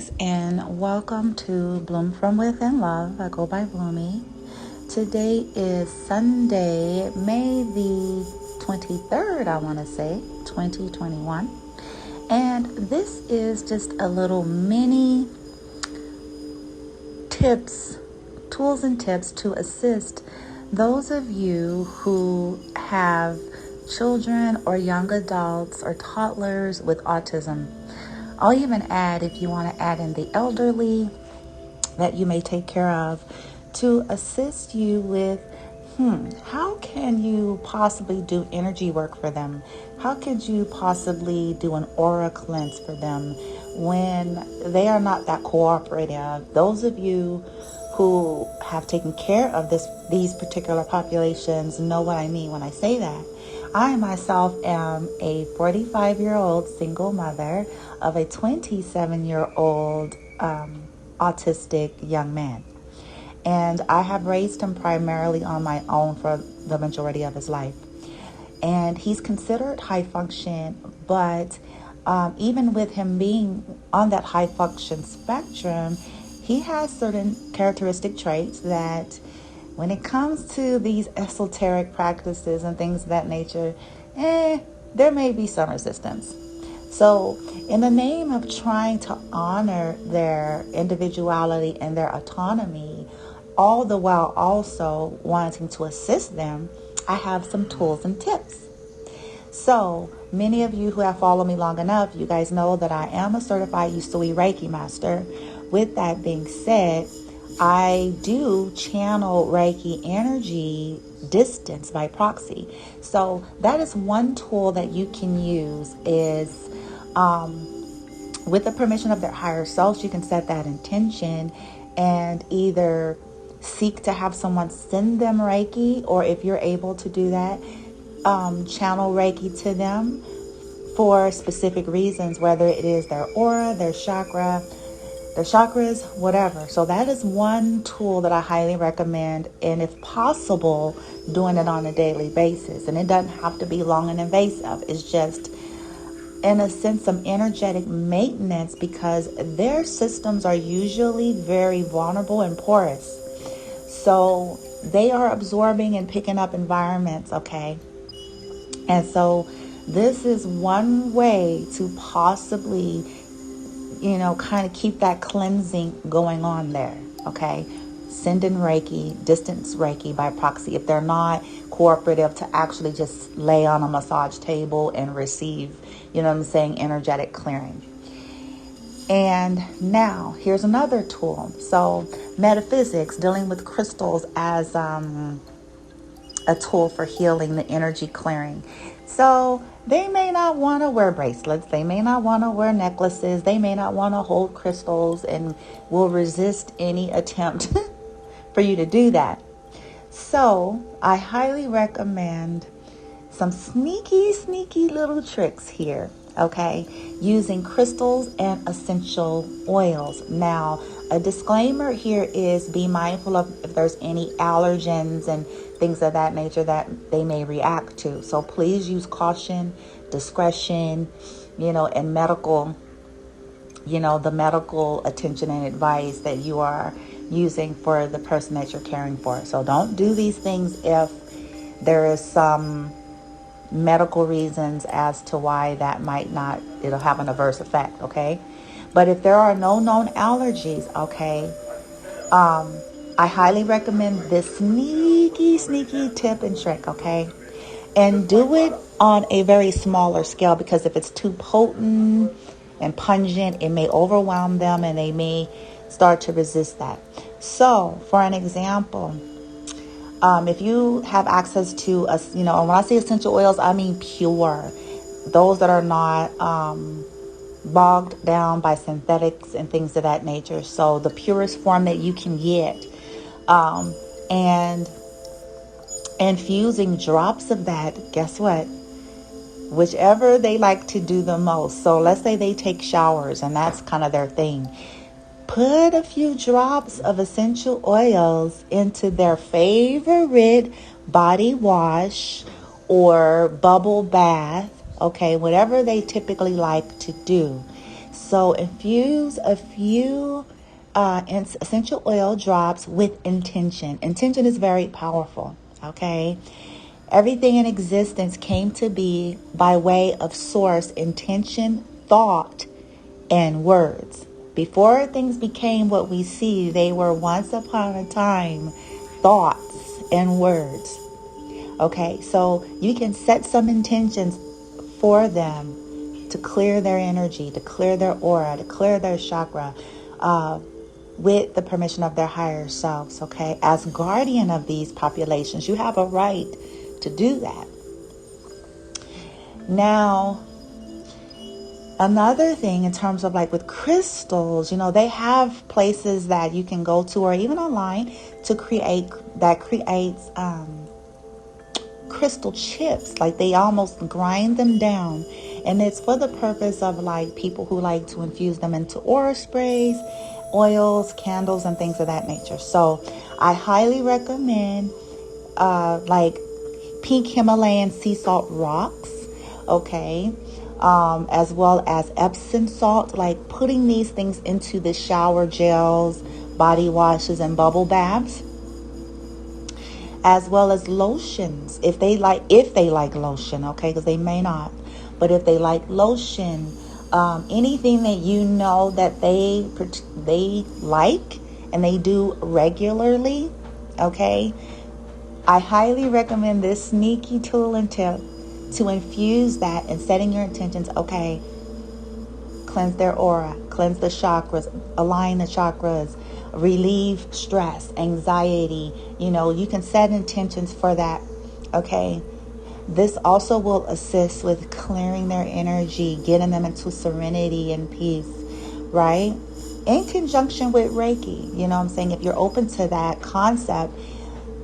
Greetings and welcome to Bloom from Within Love. I go by Bloomy. Today is Sunday, May the 23rd, I want to say, 2021. And this is just a little mini tools and tips to assist those of you who have children or young adults or toddlers with autism. I'll even add, if you want to add in the elderly that you may take care of, to assist you with, how can you possibly do energy work for them? How could you possibly do an aura cleanse for them when they are not that cooperative? Those of you who have taken care of these particular populations know what I mean when I say that. I myself am a 45-year-old single mother of a 27-year-old autistic young man. And I have raised him primarily on my own for the majority of his life. And he's considered high function, but even with him being on that high function spectrum, he has certain characteristic traits that when it comes to these esoteric practices and things of that nature, there may be some resistance. So in the name of trying to honor their individuality and their autonomy, all the while also wanting to assist them, I have some tools and tips. So many of you who have followed me long enough, you guys know that I am a certified Usui Reiki master. With that being said, I do channel Reiki energy distance by proxy. So that is one tool that you can use is with the permission of their higher selves, you can set that intention and either seek to have someone send them Reiki, or if you're able to do that, channel Reiki to them for specific reasons, whether it is their aura, their chakras, whatever. So that is one tool that I highly recommend, and if possible, doing it on a daily basis. And it doesn't have to be long and invasive. It's just, in a sense, some energetic maintenance, because their systems are usually very vulnerable and porous. So they are absorbing and picking up environments, okay? And so this is one way to possibly kind of keep that cleansing going on there, okay? Send in Reiki, distance Reiki by proxy, if they're not cooperative to actually just lay on a massage table and receive, energetic clearing. And now, here's another tool. So, metaphysics, dealing with crystals as a tool for healing, the energy clearing. So, they may not want to wear bracelets. They may not want to wear necklaces. They may not want to hold crystals, and will resist any attempt for you to do that. So I highly recommend some sneaky little tricks here, okay? Using crystals and essential oils. Now, a disclaimer here is be mindful of if there's any allergens and things of that nature that they may react to. So please use caution, discretion, and medical, the medical attention and advice that you are using for the person that you're caring for. So don't do these things if there is some medical reasons as to why that it'll have an adverse effect, okay? But if there are no known allergies, okay, I highly recommend this sneaky tip and trick, okay? And do it on a very smaller scale, because if it's too potent and pungent, it may overwhelm them and they may start to resist that. So, for an example, if you have access to, when I say essential oils, I mean pure. Those that are not bogged down by synthetics and things of that nature. So the purest form that you can get. And infusing drops of that, guess what? Whichever they like to do the most. So let's say they take showers and that's kind of their thing. Put a few drops of essential oils into their favorite body wash or bubble bath, okay, whatever they typically like to do. So infuse a few essential oil drops with intention. Intention is very powerful, okay? Everything in existence came to be by way of source, intention, thought, and words. Before things became what we see, they were once upon a time thoughts and words. Okay, so you can set some intentions for them to clear their energy, to clear their aura, to clear their chakra, with the permission of their higher selves, okay? As guardian of these populations, you have a right to do that. Now, another thing in terms of like with crystals, they have places that you can go to or even online to creates crystal chips. Like they almost grind them down, and it's for the purpose of like people who like to infuse them into aura sprays, oils, candles, and things of that nature. So I highly recommend like pink Himalayan sea salt rocks, okay, as well as Epsom salt, like putting these things into the shower gels, body washes, and bubble baths, as well as lotions, if they like lotion, okay, because they may not, but if they like lotion, anything that you know that they like and they do regularly, okay, I highly recommend this sneaky tool and tip to infuse that and setting your intentions. Okay, cleanse their aura, cleanse the chakras, align the chakras, relieve stress, anxiety. You can set intentions for that. Okay, this also will assist with clearing their energy, getting them into serenity and peace, right? In conjunction with Reiki, what I'm saying? If you're open to that concept,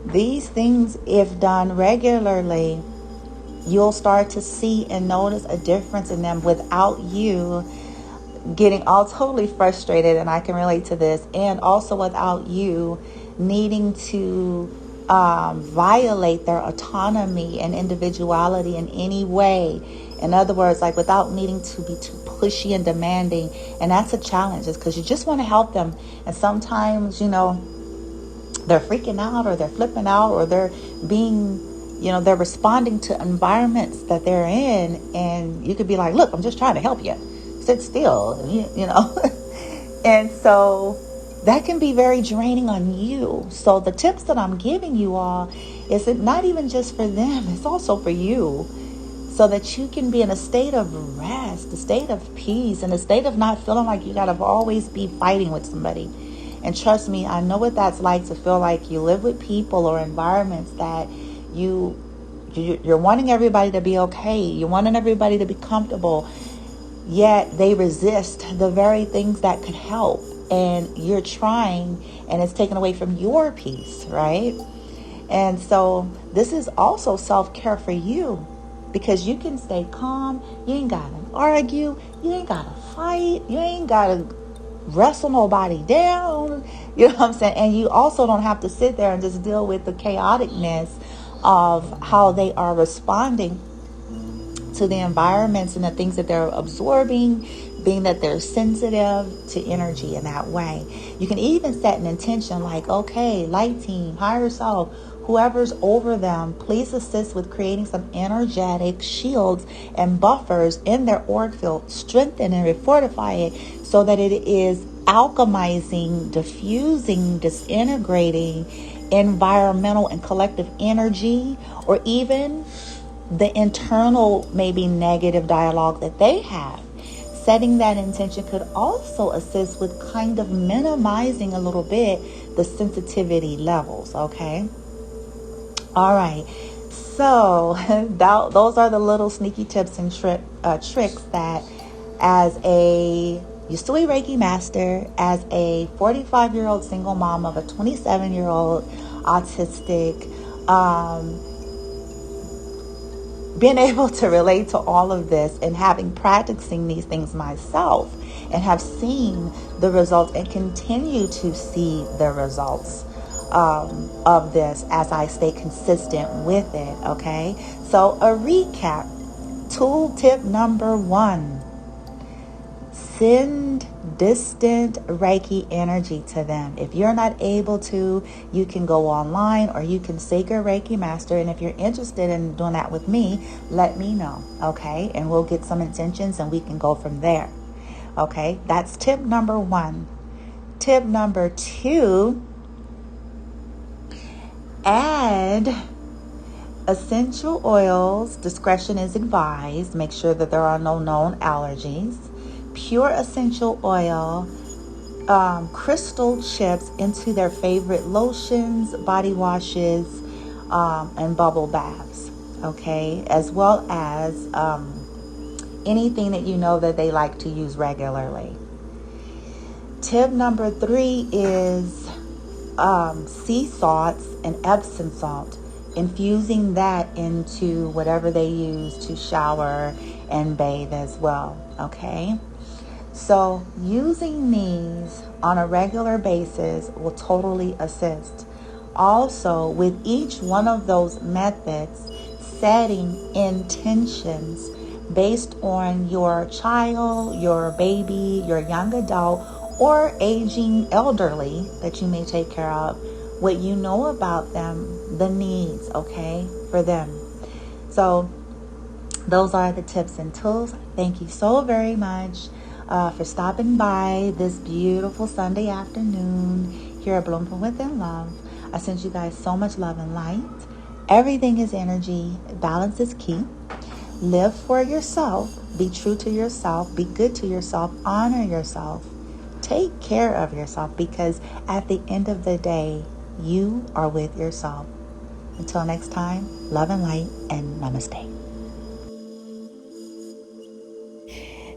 these things, if done regularly, you'll start to see and notice a difference in them without you getting all totally frustrated, and I can relate to this, and also without you needing to violate their autonomy and individuality in any way. In other words, like without needing to be too pushy and demanding. And that's a challenge, is because you just want to help them, and sometimes they're freaking out, or they're flipping out, or they're being they're responding to environments that they're in, and you could be like, look, I'm just trying to help you, sit still, and so that can be very draining on you. So the tips that I'm giving you all is not even just for them, it's also for you, so that you can be in a state of rest, a state of peace, and a state of not feeling like you gotta always be fighting with somebody. And trust me, I know what that's like, to feel like you live with people or environments that you're wanting everybody to be okay, you're wanting everybody to be comfortable, yet they resist the very things that could help, and you're trying, and it's taken away from your peace, right? And so this is also self-care for you, because you can stay calm. You ain't gotta argue, you ain't gotta fight, you ain't gotta wrestle nobody down, you know what I'm saying? And you also don't have to sit there and just deal with the chaoticness of how they are responding to the environments and the things that they're absorbing, being that they're sensitive to energy in that way. You can even set an intention like, okay, light team, higher self, whoever's over them, please assist with creating some energetic shields and buffers in their auric field, strengthen and fortify it so that it is alchemizing, diffusing, disintegrating environmental and collective energy, or even the internal maybe negative dialogue that they have. Setting that intention could also assist with kind of minimizing a little bit the sensitivity levels, okay? All right, so those are the little sneaky tips and tricks that, as a Yusui Reiki master, as a 45-year-old single mom of a 27-year-old autistic, being able to relate to all of this and having practicing these things myself, and have seen the results and continue to see the results of this as I stay consistent with it. Okay, so a recap. Tool tip number 1: Send distant Reiki energy to them. If you're not able to, you can go online or you can seek a Reiki master. And if you're interested in doing that with me, let me know, okay? And we'll get some intentions and we can go from there, okay? That's tip number 1. Tip number 2, add essential oils. Discretion is advised. Make sure that there are no known allergies. Pure essential oil, crystal chips into their favorite lotions, body washes, and bubble baths, okay? As well as anything that you know that they like to use regularly. Tip number 3 is sea salts and Epsom salt, infusing that into whatever they use to shower and bathe as well, okay? So using these on a regular basis will totally assist. Also, with each one of those methods, setting intentions based on your child, your baby, your young adult, or aging elderly that you may take care of, what you know about them, the needs, okay, for them. So those are the tips and tools. Thank you so very much for stopping by this beautiful Sunday afternoon here at Bloom Within Love. I send you guys so much love and light. Everything is energy. Balance is key. Live for yourself. Be true to yourself. Be good to yourself. Honor yourself. Take care of yourself, because at the end of the day, you are with yourself. Until next time, love and light, and namaste.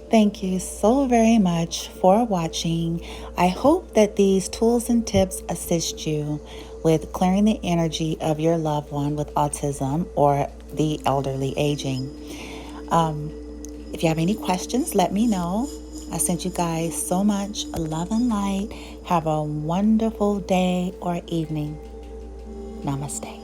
Thank you so very much for watching. I hope that these tools and tips assist you with clearing the energy of your loved one with autism or the elderly aging. If you have any questions, let me know. I sent you guys so much love and light. Have a wonderful day or evening. Namaste.